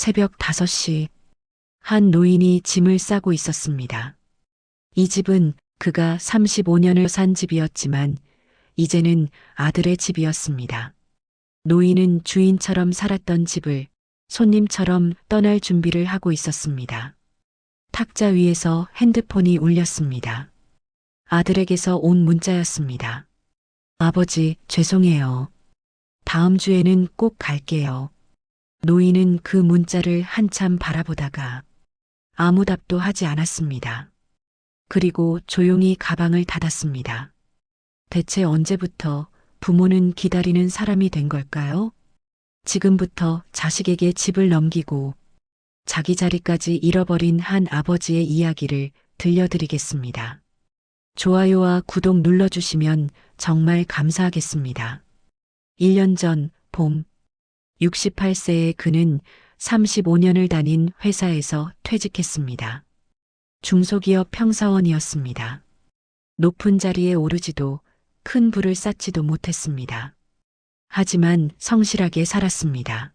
새벽 5시 한 노인이 짐을 싸고 있었습니다. 이 집은 그가 35년을 산 집이었지만 이제는 아들의 집이었습니다. 노인은 주인처럼 살았던 집을 손님처럼 떠날 준비를 하고 있었습니다. 탁자 위에서 핸드폰이 울렸습니다. 아들에게서 온 문자였습니다. 아버지, 죄송해요. 다음 주에는 꼭 갈게요. 노인은 그 문자를 한참 바라보다가 아무 답도 하지 않았습니다. 그리고 조용히 가방을 닫았습니다. 대체 언제부터 부모는 기다리는 사람이 된 걸까요? 지금부터 자식에게 집을 넘기고 자기 자리까지 잃어버린 한 아버지의 이야기를 들려드리겠습니다. 좋아요와 구독 눌러주시면 정말 감사하겠습니다. 1년 전 봄, 68세의 그는 35년을 다닌 회사에서 퇴직했습니다. 중소기업 평사원이었습니다. 높은 자리에 오르지도 큰 부를 쌓지도 못했습니다. 하지만 성실하게 살았습니다.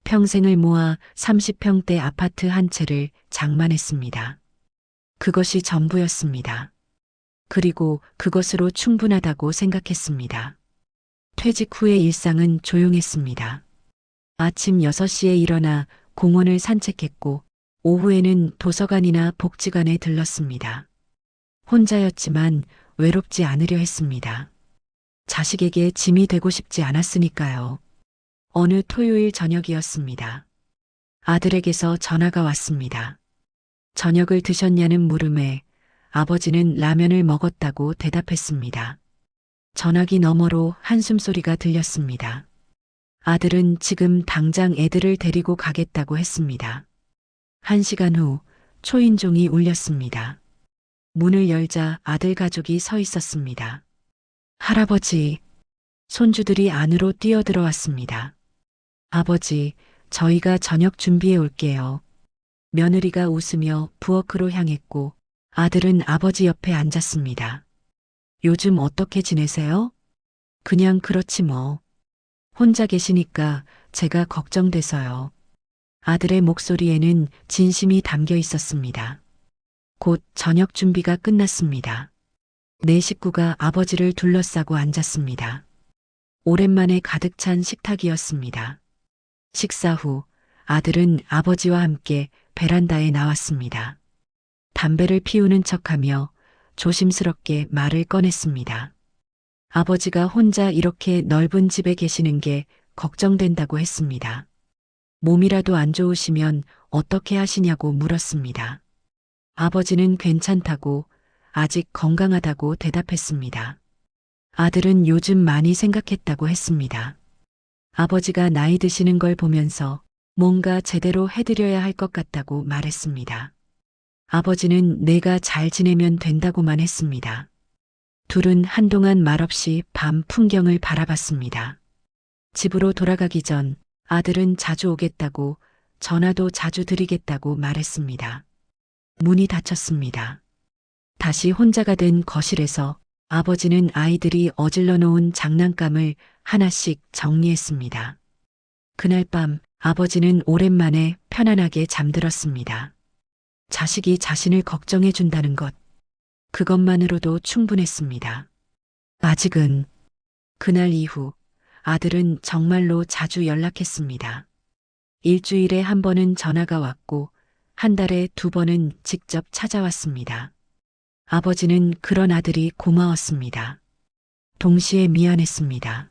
평생을 모아 30평대 아파트 한 채를 장만했습니다. 그것이 전부였습니다. 그리고 그것으로 충분하다고 생각했습니다. 퇴직 후의 일상은 조용했습니다. 아침 6시에 일어나 공원을 산책했고 오후에는 도서관이나 복지관에 들렀습니다. 혼자였지만 외롭지 않으려 했습니다. 자식에게 짐이 되고 싶지 않았으니까요. 어느 토요일 저녁이었습니다. 아들에게서 전화가 왔습니다. 저녁을 드셨냐는 물음에 아버지는 라면을 먹었다고 대답했습니다. 전화기 너머로 한숨소리가 들렸습니다. 아들은 지금 당장 애들을 데리고 가겠다고 했습니다. 1시간 후 초인종이 울렸습니다. 문을 열자 아들 가족이 서 있었습니다. 할아버지, 손주들이 안으로 뛰어들어왔습니다. 아버지, 저희가 저녁 준비해 올게요. 며느리가 웃으며 부엌으로 향했고 아들은 아버지 옆에 앉았습니다. 요즘 어떻게 지내세요? 그냥 그렇지 뭐. 혼자 계시니까 제가 걱정돼서요. 아들의 목소리에는 진심이 담겨 있었습니다. 곧 저녁 준비가 끝났습니다. 네 식구가 아버지를 둘러싸고 앉았습니다. 오랜만에 가득 찬 식탁이었습니다. 식사 후 아들은 아버지와 함께 베란다에 나왔습니다. 담배를 피우는 척하며 조심스럽게 말을 꺼냈습니다. 아버지가 혼자 이렇게 넓은 집에 계시는 게 걱정된다고 했습니다. 몸이라도 안 좋으시면 어떻게 하시냐고 물었습니다. 아버지는 괜찮다고, 아직 건강하다고 대답했습니다. 아들은 요즘 많이 생각했다고 했습니다. 아버지가 나이 드시는 걸 보면서 뭔가 제대로 해드려야 할 것 같다고 말했습니다. 아버지는 내가 잘 지내면 된다고만 했습니다. 둘은 한동안 말없이 밤 풍경을 바라봤습니다. 집으로 돌아가기 전 아들은 자주 오겠다고, 전화도 자주 드리겠다고 말했습니다. 문이 닫혔습니다. 다시 혼자가 된 거실에서 아버지는 아이들이 어질러 놓은 장난감을 하나씩 정리했습니다. 그날 밤 아버지는 오랜만에 편안하게 잠들었습니다. 자식이 자신을 걱정해 준다는 것, 그것만으로도 충분했습니다. 아직은 그날 이후 아들은 정말로 자주 연락했습니다. 일주일에 한 번은 전화가 왔고 한 달에 2번은 직접 찾아왔습니다. 아버지는 그런 아들이 고마웠습니다. 동시에 미안했습니다.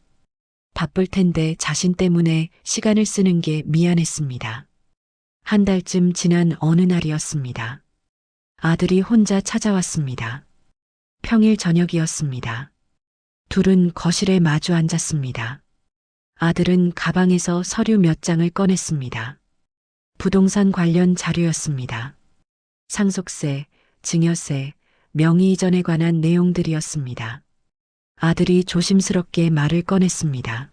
바쁠 텐데 자신 때문에 시간을 쓰는 게 미안했습니다. 한 달쯤 지난 어느 날이었습니다. 아들이 혼자 찾아왔습니다. 평일 저녁이었습니다. 둘은 거실에 마주 앉았습니다. 아들은 가방에서 서류 몇 장을 꺼냈습니다. 부동산 관련 자료였습니다. 상속세, 증여세, 명의 이전에 관한 내용들이었습니다. 아들이 조심스럽게 말을 꺼냈습니다.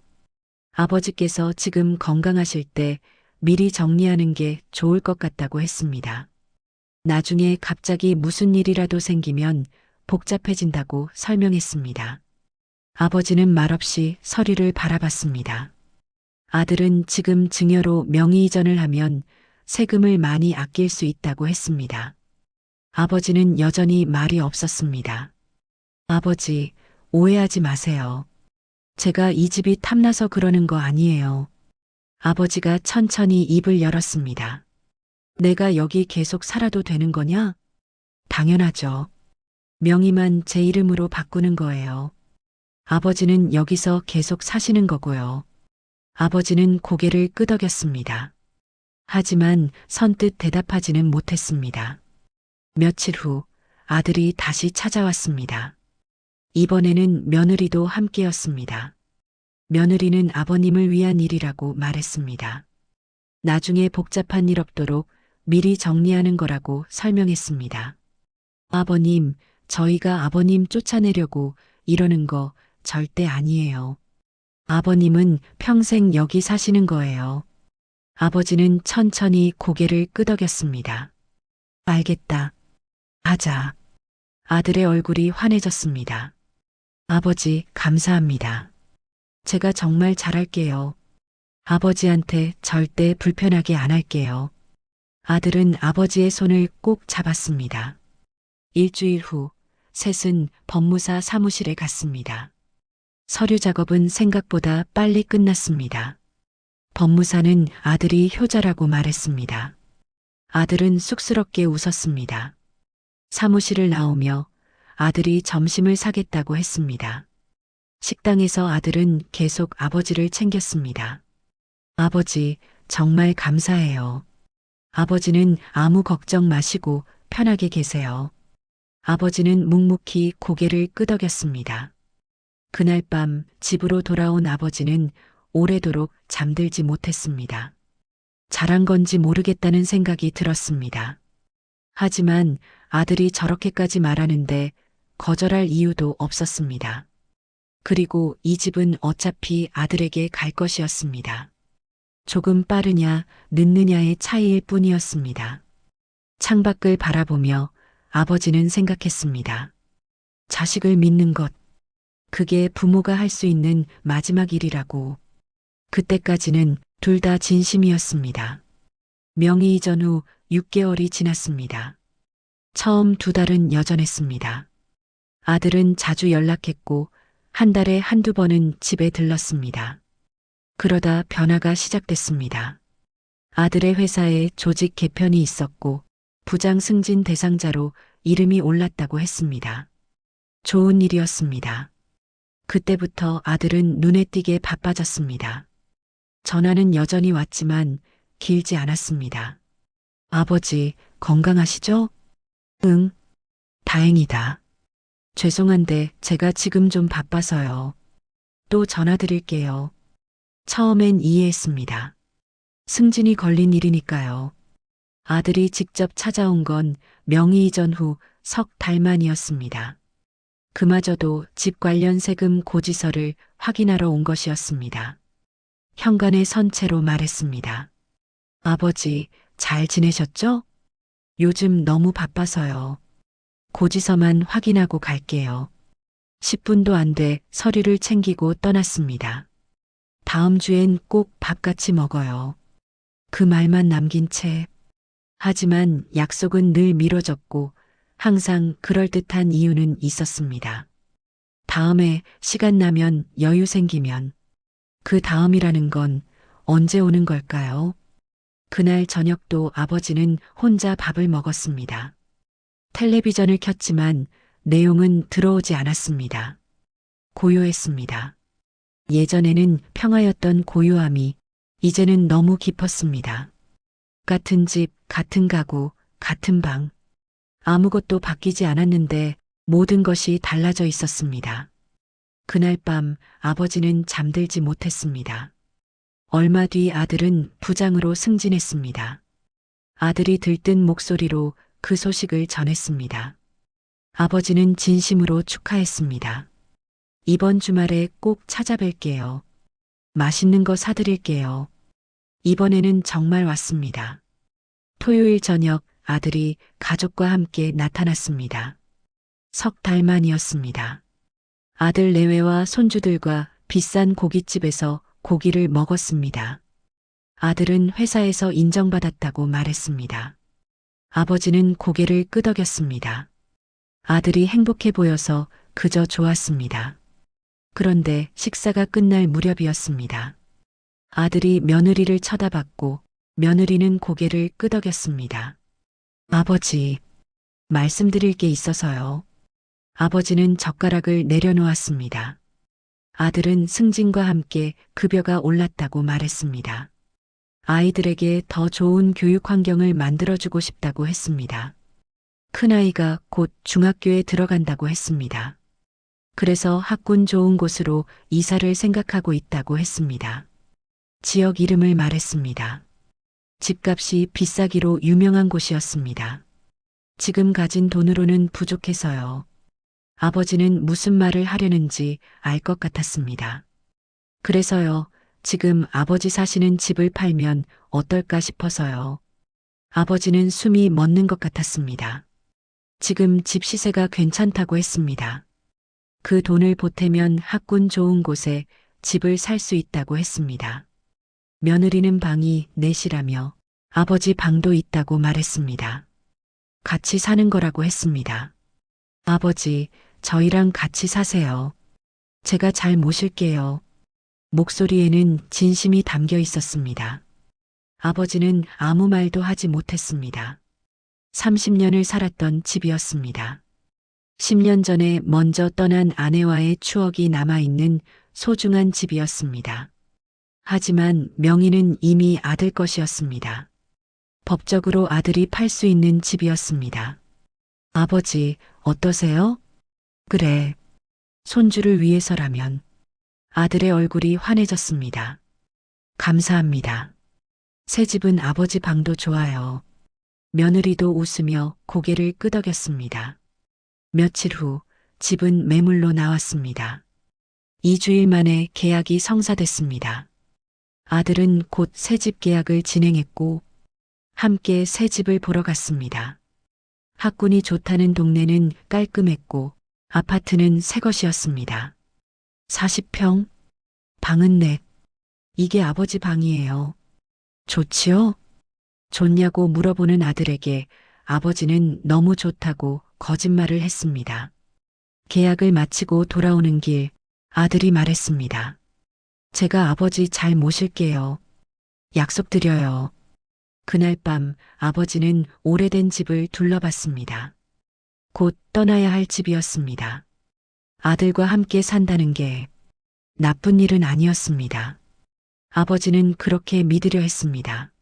아버지께서 지금 건강하실 때 미리 정리하는 게 좋을 것 같다고 했습니다. 나중에 갑자기 무슨 일이라도 생기면 복잡해진다고 설명했습니다. 아버지는 말없이 서류를 바라봤습니다. 아들은 지금 증여로 명의 이전을 하면 세금을 많이 아낄 수 있다고 했습니다. 아버지는 여전히 말이 없었습니다. 아버지, 오해하지 마세요. 제가 이 집이 탐나서 그러는 거 아니에요. 아버지가 천천히 입을 열었습니다. 내가 여기 계속 살아도 되는 거냐? 당연하죠. 명의만 제 이름으로 바꾸는 거예요. 아버지는 여기서 계속 사시는 거고요. 아버지는 고개를 끄덕였습니다. 하지만 선뜻 대답하지는 못했습니다. 며칠 후 아들이 다시 찾아왔습니다. 이번에는 며느리도 함께였습니다. 며느리는 아버님을 위한 일이라고 말했습니다. 나중에 복잡한 일 없도록 미리 정리하는 거라고 설명했습니다. 아버님, 저희가 아버님 쫓아내려고 이러는 거 절대 아니에요. 아버님은 평생 여기 사시는 거예요. 아버지는 천천히 고개를 끄덕였습니다. 알겠다. 하자. 아들의 얼굴이 환해졌습니다. 아버지, 감사합니다. 제가 정말 잘할게요. 아버지한테 절대 불편하게 안 할게요. 아들은 아버지의 손을 꼭 잡았습니다. 일주일 후, 셋은 법무사 사무실에 갔습니다. 서류 작업은 생각보다 빨리 끝났습니다. 법무사는 아들이 효자라고 말했습니다. 아들은 쑥스럽게 웃었습니다. 사무실을 나오며 아들이 점심을 사겠다고 했습니다. 식당에서 아들은 계속 아버지를 챙겼습니다. 아버지, 정말 감사해요. 아버지는 아무 걱정 마시고 편하게 계세요. 아버지는 묵묵히 고개를 끄덕였습니다. 그날 밤 집으로 돌아온 아버지는 오래도록 잠들지 못했습니다. 잘한 건지 모르겠다는 생각이 들었습니다. 하지만 아들이 저렇게까지 말하는데 거절할 이유도 없었습니다. 그리고 이 집은 어차피 아들에게 갈 것이었습니다. 조금 빠르냐 늦느냐의 차이일 뿐이었습니다. 창밖을 바라보며 아버지는 생각했습니다. 자식을 믿는 것, 그게 부모가 할 수 있는 마지막 일이라고. 그때까지는 둘 다 진심이었습니다. 명의 이전 후 6개월이 지났습니다. 처음 2달은 여전했습니다. 아들은 자주 연락했고 한 달에 한두 번은 집에 들렀습니다. 그러다 변화가 시작됐습니다. 아들의 회사에 조직 개편이 있었고 부장 승진 대상자로 이름이 올랐다고 했습니다. 좋은 일이었습니다. 그때부터 아들은 눈에 띄게 바빠졌습니다. 전화는 여전히 왔지만 길지 않았습니다. 아버지, 건강하시죠? 응, 다행이다. 죄송한데 제가 지금 좀 바빠서요. 또 전화 드릴게요. 처음엔 이해했습니다. 승진이 걸린 일이니까요. 아들이 직접 찾아온 건 명의 이전 후 석 달 만이었습니다. 그마저도 집 관련 세금 고지서를 확인하러 온 것이었습니다. 현관에 선 채로 말했습니다. 아버지, 잘 지내셨죠? 요즘 너무 바빠서요. 고지서만 확인하고 갈게요. 10분도 안 돼 서류를 챙기고 떠났습니다. 다음 주엔 꼭 밥같이 먹어요. 그 말만 남긴 채. 하지만 약속은 늘 미뤄졌고 항상 그럴듯한 이유는 있었습니다. 다음에 시간 나면 여유 생기면. 그 다음이라는 건 언제 오는 걸까요? 그날 저녁도 아버지는 혼자 밥을 먹었습니다. 텔레비전을 켰지만 내용은 들어오지 않았습니다. 고요했습니다. 예전에는 평화였던 고요함이 이제는 너무 깊었습니다. 같은 집, 같은 가구, 같은 방. 아무것도 바뀌지 않았는데 모든 것이 달라져 있었습니다. 그날 밤 아버지는 잠들지 못했습니다. 얼마 뒤 아들은 부장으로 승진했습니다. 아들이 들뜬 목소리로 그 소식을 전했습니다. 아버지는 진심으로 축하했습니다. 이번 주말에 꼭 찾아뵐게요. 맛있는 거 사드릴게요. 이번에는 정말 왔습니다. 토요일 저녁 아들이 가족과 함께 나타났습니다. 석 달 만이었습니다. 아들 내외와 손주들과 비싼 고깃집에서 고기를 먹었습니다. 아들은 회사에서 인정받았다고 말했습니다. 아버지는 고개를 끄덕였습니다. 아들이 행복해 보여서 그저 좋았습니다. 그런데 식사가 끝날 무렵이었습니다. 아들이 며느리를 쳐다봤고 며느리는 고개를 끄덕였습니다. 아버지, 말씀드릴 게 있어서요. 아버지는 젓가락을 내려놓았습니다. 아들은 승진과 함께 급여가 올랐다고 말했습니다. 아이들에게 더 좋은 교육 환경을 만들어주고 싶다고 했습니다. 큰아이가 곧 중학교에 들어간다고 했습니다. 그래서 학군 좋은 곳으로 이사를 생각하고 있다고 했습니다. 지역 이름을 말했습니다. 집값이 비싸기로 유명한 곳이었습니다. 지금 가진 돈으로는 부족해서요. 아버지는 무슨 말을 하려는지 알 것 같았습니다. 그래서요, 지금 아버지 사시는 집을 팔면 어떨까 싶어서요. 아버지는 숨이 멎는 것 같았습니다. 지금 집 시세가 괜찮다고 했습니다. 그 돈을 보태면 학군 좋은 곳에 집을 살 수 있다고 했습니다. 며느리는 방이 넷이라며 아버지 방도 있다고 말했습니다. 같이 사는 거라고 했습니다. 아버지, 저희랑 같이 사세요. 제가 잘 모실게요. 목소리에는 진심이 담겨 있었습니다. 아버지는 아무 말도 하지 못했습니다. 30년을 살았던 집이었습니다. 10년 전에 먼저 떠난 아내와의 추억이 남아있는 소중한 집이었습니다. 하지만 명의는 이미 아들 것이었습니다. 법적으로 아들이 팔 수 있는 집이었습니다. 아버지, 어떠세요? 그래. 손주를 위해서라면. 아들의 얼굴이 환해졌습니다. 감사합니다. 새 집은 아버지 방도 좋아요. 며느리도 웃으며 고개를 끄덕였습니다. 며칠 후 집은 매물로 나왔습니다. 2주일 만에 계약이 성사됐습니다. 아들은 곧 새집 계약을 진행했고 함께 새 집을 보러 갔습니다. 학군이 좋다는 동네는 깔끔했고 아파트는 새 것이었습니다. 40평, 방은 넷. 이게 아버지 방이에요. 좋지요? 좋냐고 물어보는 아들에게 아버지는 너무 좋다고 거짓말을 했습니다. 계약을 마치고 돌아오는 길 아들이 말했습니다. 제가 아버지 잘 모실게요. 약속드려요. 그날 밤 아버지는 오래된 집을 둘러봤습니다. 곧 떠나야 할 집이었습니다. 아들과 함께 산다는 게 나쁜 일은 아니었습니다. 아버지는 그렇게 믿으려 했습니다.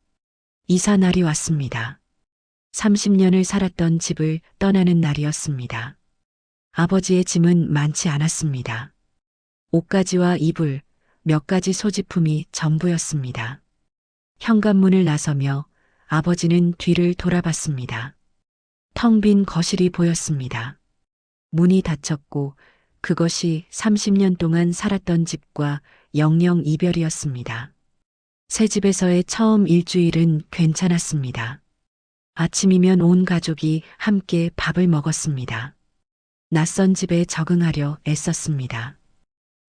이사 날이 왔습니다. 30년을 살았던 집을 떠나는 날이었습니다. 아버지의 짐은 많지 않았습니다. 옷가지와 이불, 몇 가지 소지품이 전부였습니다. 현관문을 나서며 아버지는 뒤를 돌아봤습니다. 텅 빈 거실이 보였습니다. 문이 닫혔고 그것이 30년 동안 살았던 집과 영영 이별이었습니다. 새 집에서의 처음 일주일은 괜찮았습니다. 아침이면 온 가족이 함께 밥을 먹었습니다. 낯선 집에 적응하려 애썼습니다.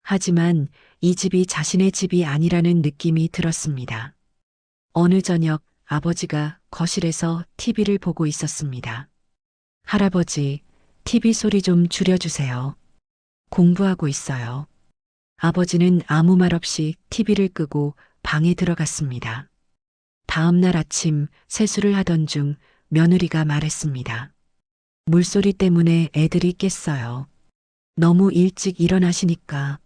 하지만 이 집이 자신의 집이 아니라는 느낌이 들었습니다. 어느 저녁 아버지가 거실에서 TV를 보고 있었습니다. 할아버지, TV 소리 좀 줄여주세요. 공부하고 있어요. 아버지는 아무 말 없이 TV를 끄고 방에 들어갔습니다. 다음 날 아침 세수를 하던 중 며느리가 말했습니다. 물소리 때문에 애들이 깼어요. 너무 일찍 일어나시니까.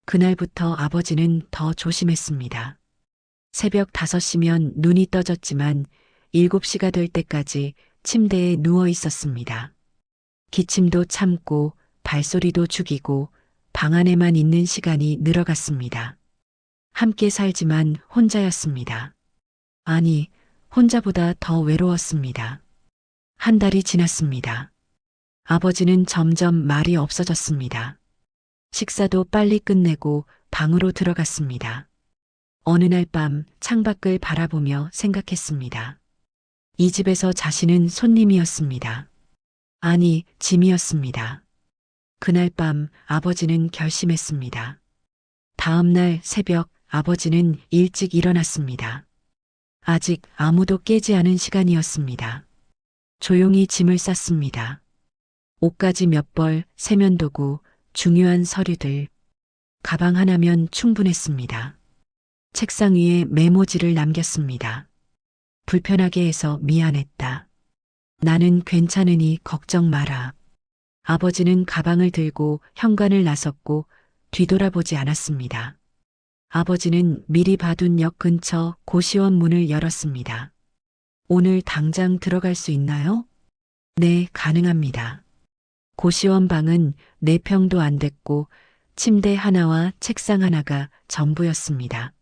그날부터 아버지는 더 조심했습니다. 새벽 5시면 눈이 떠졌지만 7시가 될 때까지 침대에 누워 있었습니다. 기침도 참고 발소리도 죽이고 방 안에만 있는 시간이 늘어갔습니다. 함께 살지만 혼자였습니다. 아니, 혼자보다 더 외로웠습니다. 한 달이 지났습니다. 아버지는 점점 말이 없어졌습니다. 식사도 빨리 끝내고 방으로 들어갔습니다. 어느 날 밤 창밖을 바라보며 생각했습니다. 이 집에서 자신은 손님이었습니다. 아니, 짐이었습니다. 그날 밤 아버지는 결심했습니다. 다음 날 새벽 아버지는 일찍 일어났습니다. 아직 아무도 깨지 않은 시간이었습니다. 조용히 짐을 쌌습니다. 옷가지 몇 벌, 세면도구, 중요한 서류들. 가방 하나면 충분했습니다. 책상 위에 메모지를 남겼습니다. 불편하게 해서 미안했다. 나는 괜찮으니 걱정 마라. 아버지는 가방을 들고 현관을 나섰고 뒤돌아보지 않았습니다. 아버지는 미리 봐둔 역 근처 고시원 문을 열었습니다. 오늘 당장 들어갈 수 있나요? 네, 가능합니다. 고시원 방은 4평도 안 됐고 침대 하나와 책상 하나가 전부였습니다.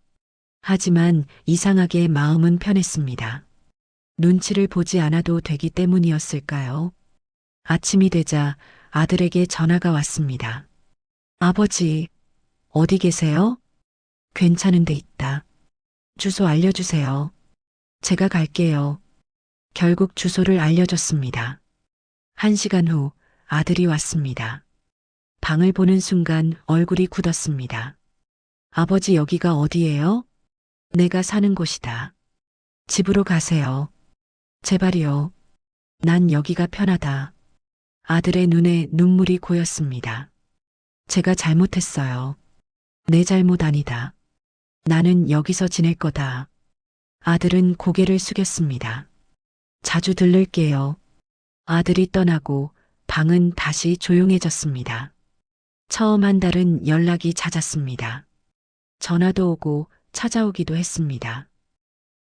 하지만 이상하게 마음은 편했습니다. 눈치를 보지 않아도 되기 때문이었을까요? 아침이 되자 아들에게 전화가 왔습니다. 아버지, 어디 계세요? 괜찮은 데 있다. 주소 알려주세요. 제가 갈게요. 결국 주소를 알려줬습니다. 1시간 후 아들이 왔습니다. 방을 보는 순간 얼굴이 굳었습니다. 아버지, 여기가 어디예요? 내가 사는 곳이다. 집으로 가세요. 제발이요. 난 여기가 편하다. 아들의 눈에 눈물이 고였습니다. 제가 잘못했어요. 내 잘못 아니다. 나는 여기서 지낼 거다. 아들은 고개를 숙였습니다. 자주 들를게요. 아들이 떠나고 방은 다시 조용해졌습니다. 처음 한 달은 연락이 잦았습니다. 전화도 오고 찾아오기도 했습니다.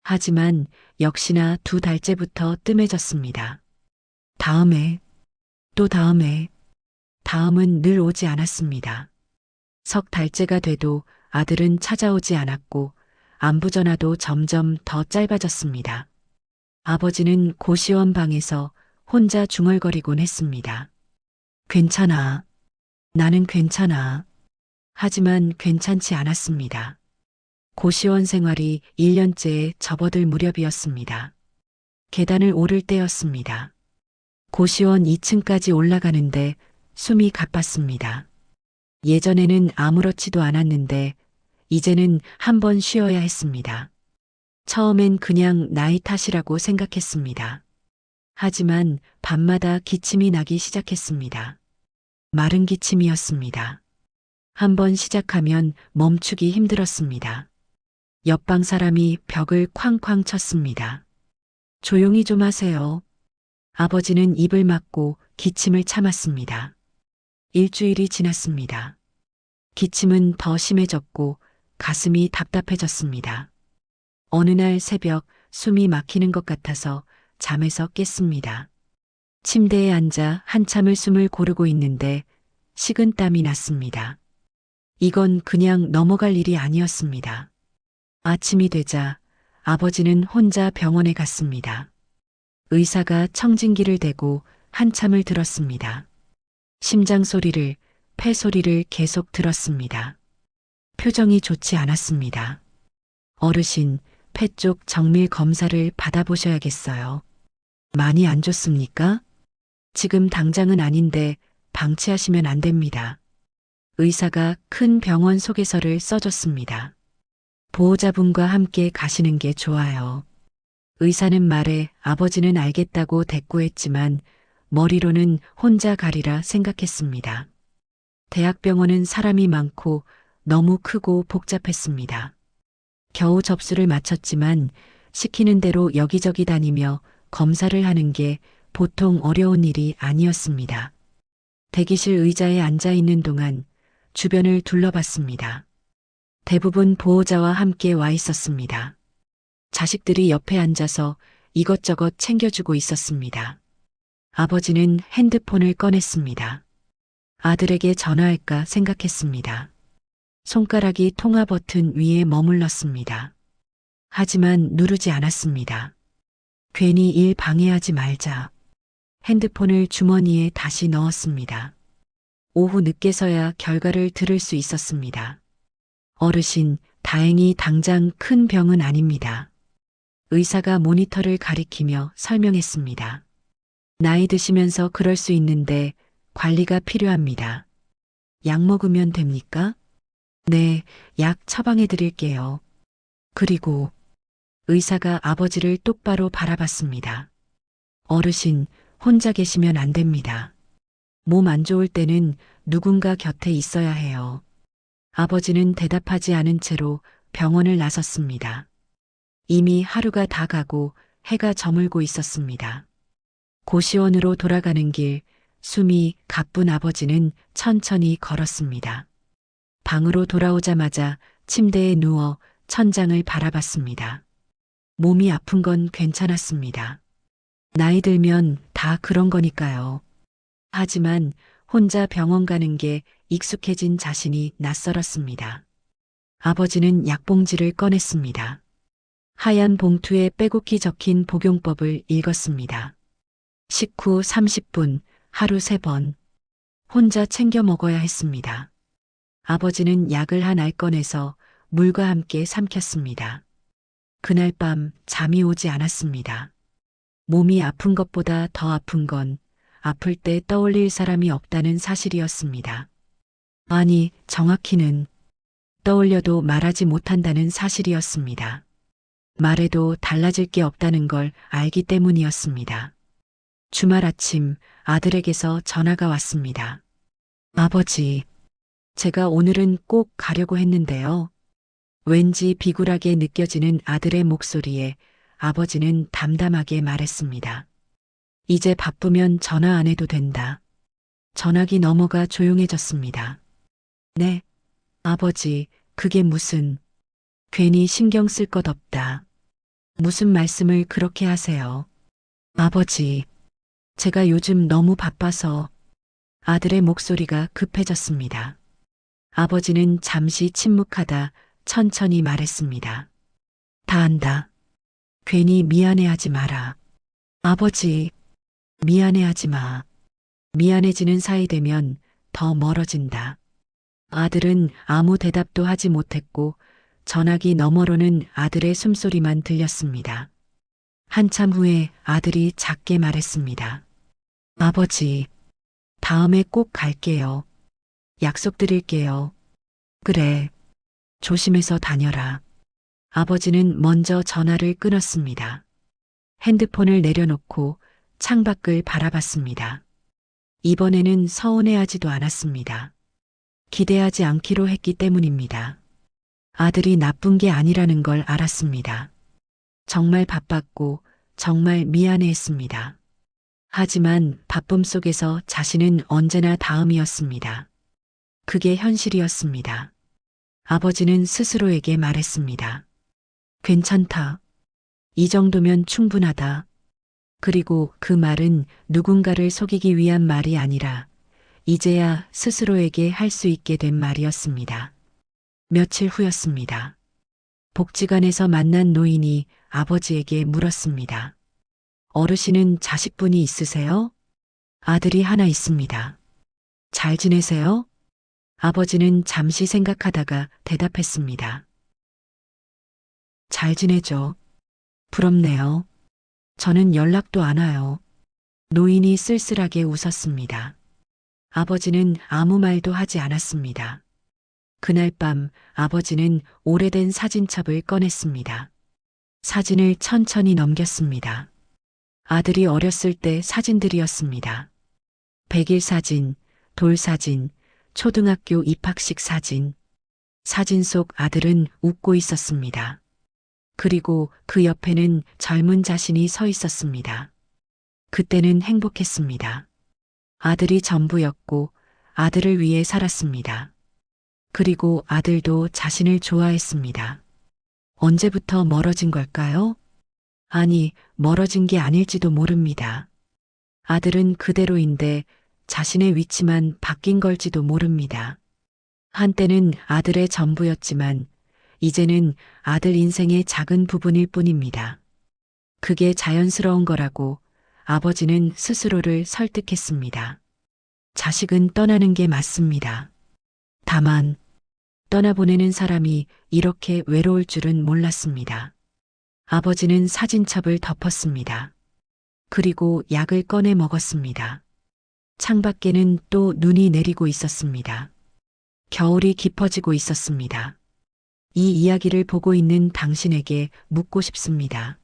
하지만 역시나 2달째부터 뜸해졌습니다. 다음에, 또 다음에, 다음은 늘 오지 않았습니다. 석 달째가 돼도 아들은 찾아오지 않았고 안부 전화도 점점 더 짧아졌습니다. 아버지는 고시원 방에서 혼자 중얼거리곤 했습니다. 괜찮아. 나는 괜찮아. 하지만 괜찮지 않았습니다. 고시원 생활이 1년째에 접어들 무렵이었습니다. 계단을 오를 때였습니다. 고시원 2층까지 올라가는데 숨이 가빴습니다. 예전에는 아무렇지도 않았는데 이제는 한번 쉬어야 했습니다. 처음엔 그냥 나이 탓이라고 생각했습니다. 하지만 밤마다 기침이 나기 시작했습니다. 마른 기침이었습니다. 한번 시작하면 멈추기 힘들었습니다. 옆방 사람이 벽을 쾅쾅 쳤습니다. 조용히 좀 하세요. 아버지는 입을 막고 기침을 참았습니다. 일주일이 지났습니다. 기침은 더 심해졌고 가슴이 답답해졌습니다. 어느 날 새벽 숨이 막히는 것 같아서 잠에서 깼습니다. 침대에 앉아 한참을 숨을 고르고 있는데 식은땀이 났습니다. 이건 그냥 넘어갈 일이 아니었습니다. 아침이 되자 아버지는 혼자 병원에 갔습니다. 의사가 청진기를 대고 한참을 들었습니다. 심장 소리를, 폐 소리를 계속 들었습니다. 표정이 좋지 않았습니다. 어르신, 폐 쪽 정밀 검사를 받아보셔야겠어요. 많이 안 좋습니까? 지금 당장은 아닌데 방치하시면 안 됩니다. 의사가 큰 병원 소개서를 써줬습니다. 보호자분과 함께 가시는 게 좋아요. 의사는 말에 아버지는 알겠다고 대꾸했지만 머리로는 혼자 가리라 생각했습니다. 대학병원은 사람이 많고 너무 크고 복잡했습니다. 겨우 접수를 마쳤지만 시키는 대로 여기저기 다니며 검사를 하는 게 보통 어려운 일이 아니었습니다. 대기실 의자에 앉아 있는 동안 주변을 둘러봤습니다. 대부분 보호자와 함께 와 있었습니다. 자식들이 옆에 앉아서 이것저것 챙겨주고 있었습니다. 아버지는 핸드폰을 꺼냈습니다. 아들에게 전화할까 생각했습니다. 손가락이 통화 버튼 위에 머물렀습니다. 하지만 누르지 않았습니다. 괜히 일 방해하지 말자. 핸드폰을 주머니에 다시 넣었습니다. 오후 늦게서야 결과를 들을 수 있었습니다. 어르신, 다행히 당장 큰 병은 아닙니다. 의사가 모니터를 가리키며 설명했습니다. 나이 드시면서 그럴 수 있는데 관리가 필요합니다. 약 먹으면 됩니까? 네, 약 처방해 드릴게요. 그리고 의사가 아버지를 똑바로 바라봤습니다. 어르신, 혼자 계시면 안 됩니다. 몸 안 좋을 때는 누군가 곁에 있어야 해요. 아버지는 대답하지 않은 채로 병원을 나섰습니다. 이미 하루가 다 가고 해가 저물고 있었습니다. 고시원으로 돌아가는 길, 숨이 가쁜 아버지는 천천히 걸었습니다. 방으로 돌아오자마자 침대에 누워 천장을 바라봤습니다. 몸이 아픈 건 괜찮았습니다. 나이 들면 다 그런 거니까요. 하지만 혼자 병원 가는 게 익숙해진 자신이 낯설었습니다. 아버지는 약봉지를 꺼냈습니다. 하얀 봉투에 빼곡히 적힌 복용법을 읽었습니다. 식후 30분, 하루 3번. 혼자 챙겨 먹어야 했습니다. 아버지는 약을 한 알 꺼내서 물과 함께 삼켰습니다. 그날 밤 잠이 오지 않았습니다. 몸이 아픈 것보다 더 아픈 건 아플 때 떠올릴 사람이 없다는 사실이었습니다. 아니, 정확히는 떠올려도 말하지 못한다는 사실이었습니다. 말해도 달라질 게 없다는 걸 알기 때문이었습니다. 주말 아침 아들에게서 전화가 왔습니다. 아버지, 제가 오늘은 꼭 가려고 했는데요. 왠지 비굴하게 느껴지는 아들의 목소리에 아버지는 담담하게 말했습니다. 이제 바쁘면 전화 안 해도 된다. 전화기 너머가 조용해졌습니다. 네, 아버지, 그게 무슨, 괜히 신경 쓸 것 없다. 무슨 말씀을 그렇게 하세요? 아버지, 제가 요즘 너무 바빠서 아들의 목소리가 급해졌습니다. 아버지는 잠시 침묵하다 천천히 말했습니다. 다 안다. 괜히 미안해하지 마라. 아버지, 미안해하지 마. 미안해지는 사이 되면 더 멀어진다. 아들은 아무 대답도 하지 못했고 전화기 너머로는 아들의 숨소리만 들렸습니다. 한참 후에 아들이 작게 말했습니다. 아버지, 다음에 꼭 갈게요. 약속드릴게요. 그래, 조심해서 다녀라. 아버지는 먼저 전화를 끊었습니다. 핸드폰을 내려놓고 창밖을 바라봤습니다. 이번에는 서운해하지도 않았습니다. 기대하지 않기로 했기 때문입니다. 아들이 나쁜 게 아니라는 걸 알았습니다. 정말 바빴고 정말 미안해했습니다. 하지만 바쁨 속에서 자신은 언제나 다음이었습니다. 그게 현실이었습니다. 아버지는 스스로에게 말했습니다. 괜찮다. 이 정도면 충분하다. 그리고 그 말은 누군가를 속이기 위한 말이 아니라 이제야 스스로에게 할 수 있게 된 말이었습니다. 며칠 후였습니다. 복지관에서 만난 노인이 아버지에게 물었습니다. 어르신은 자식분이 있으세요? 아들이 하나 있습니다. 잘 지내세요? 아버지는 잠시 생각하다가 대답했습니다. 잘 지내죠. 부럽네요. 저는 연락도 안 와요. 노인이 쓸쓸하게 웃었습니다. 아버지는 아무 말도 하지 않았습니다. 그날 밤 아버지는 오래된 사진첩을 꺼냈습니다. 사진을 천천히 넘겼습니다. 아들이 어렸을 때 사진들이었습니다. 100일 사진, 돌 사진, 초등학교 입학식 사진. 사진 속 아들은 웃고 있었습니다. 그리고 그 옆에는 젊은 자신이 서 있었습니다. 그때는 행복했습니다. 아들이 전부였고 아들을 위해 살았습니다. 그리고 아들도 자신을 좋아했습니다. 언제부터 멀어진 걸까요? 아니, 멀어진 게 아닐지도 모릅니다. 아들은 그대로인데 자신의 위치만 바뀐 걸지도 모릅니다. 한때는 아들의 전부였지만 이제는 아들 인생의 작은 부분일 뿐입니다. 그게 자연스러운 거라고 아버지는 스스로를 설득했습니다. 자식은 떠나는 게 맞습니다. 다만 떠나보내는 사람이 이렇게 외로울 줄은 몰랐습니다. 아버지는 사진첩을 덮었습니다. 그리고 약을 꺼내 먹었습니다. 창밖에는 또 눈이 내리고 있었습니다. 겨울이 깊어지고 있었습니다. 이 이야기를 보고 있는 당신에게 묻고 싶습니다.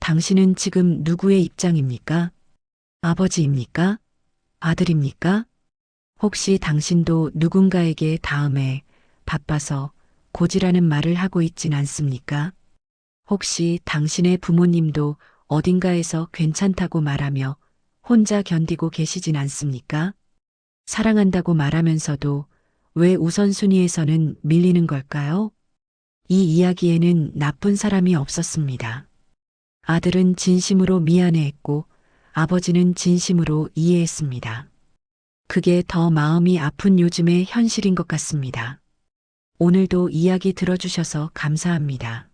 당신은 지금 누구의 입장입니까? 아버지입니까? 아들입니까? 혹시 당신도 누군가에게 다음에 바빠서 고지라는 말을 하고 있진 않습니까? 혹시 당신의 부모님도 어딘가에서 괜찮다고 말하며 혼자 견디고 계시진 않습니까? 사랑한다고 말하면서도 왜 우선순위에서는 밀리는 걸까요? 이 이야기에는 나쁜 사람이 없었습니다. 아들은 진심으로 미안해했고 아버지는 진심으로 이해했습니다. 그게 더 마음이 아픈 요즘의 현실인 것 같습니다. 오늘도 이야기 들어주셔서 감사합니다.